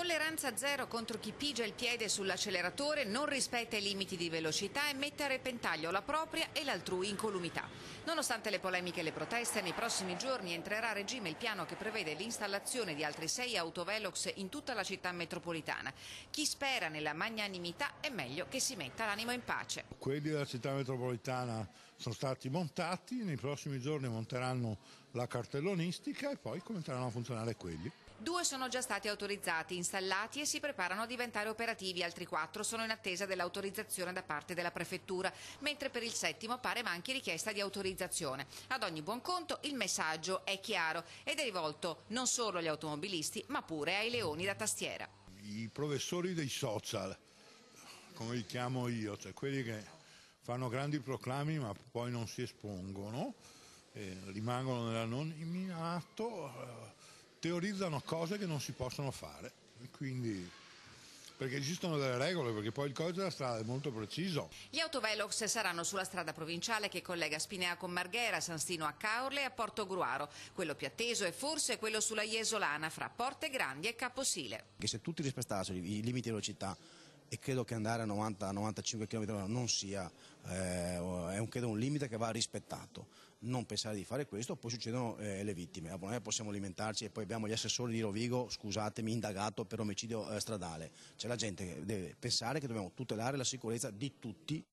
Tolleranza zero contro chi pigia il piede sull'acceleratore, non rispetta i limiti di velocità e mette a repentaglio la propria e l'altrui incolumità. Nonostante le polemiche e le proteste, nei prossimi giorni entrerà a regime il piano che prevede l'installazione di altri 6 autovelox in tutta la città metropolitana. Chi spera nella magnanimità è meglio che si metta l'animo in pace. Quelli della città metropolitana sono stati montati, nei prossimi giorni monteranno la cartellonistica e poi cominceranno a funzionare quelli. 2 sono già stati autorizzati, installati e si preparano a diventare operativi, altri 4 sono in attesa dell'autorizzazione da parte della prefettura, mentre per il 7° pare manchi richiesta di autorizzazione. Ad ogni buon conto il messaggio è chiaro ed è rivolto non solo agli automobilisti ma pure ai leoni da tastiera. I professori dei social, come li chiamo io, cioè quelli che fanno grandi proclami ma poi non si espongono, rimangono nell'anonimato, teorizzano cose che non si possono fare, quindi, perché esistono delle regole, perché poi il codice della strada è molto preciso. Gli autovelox saranno sulla strada provinciale che collega Spinea con Marghera, San Stino a Caorle e a Portogruaro. Quello più atteso è forse quello sulla Jesolana, fra Porte Grandi e Caposile. Che se tutti rispettassero i limiti di velocità, e credo che andare a 90-95 km/h non sia, credo un limite che va rispettato. Non pensare di fare questo, poi succedono le vittime. Non possiamo alimentarci e poi abbiamo gli assessori di Rovigo, scusatemi, indagato per omicidio stradale. C'è la gente che deve pensare che dobbiamo tutelare la sicurezza di tutti.